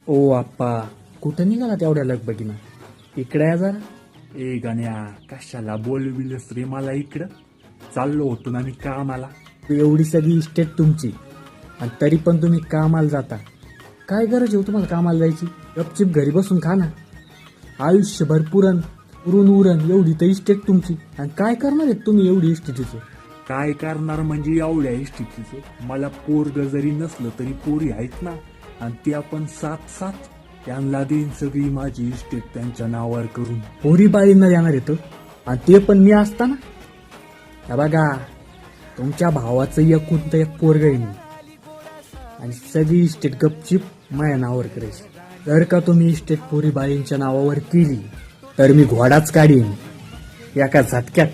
ओ आप्पा, कुठं निघाला तेवढ्या लगबगीनं? इकडे या जरा. ए गण्या, कशाला बोलविलस रे मला इकडं? चाललो होतो ना मी कामाला. एवढी सगळी इस्टेट तुमची आणि तरी पण तुम्ही कामाला जाता. काय गरज आहे हो तुम्हाला कामाला जायची? गपचिप घरी बसून खा ना. आयुष्यभर पुरून उरण एवढी तर इस्टेट तुमची. आणि काय करणार आहेत तुम्ही एवढी इस्टेटीचं? काय करणार म्हणजे एवढ्या इष्टीचं? मला पोरग जरी नसलं तरी पोरी आहेत ना, आणि ते आपण साथ त्यांना देईन सगळी माझी इस्टेट त्यांच्या नावावर करून. पोरी बाळींना देणार येतं आणि ते पण मी असताना. हे बघा, तुमच्या भावाचं एकूण एक पोरग आहे मी आणि सगळी इस्टेट गपचिप माझ्या नावावर करायची. जर का तुम्ही इस्टेट पोरी बाळींच्या नावावर केली तर मी घोडाच काढीन एका झटक्यात.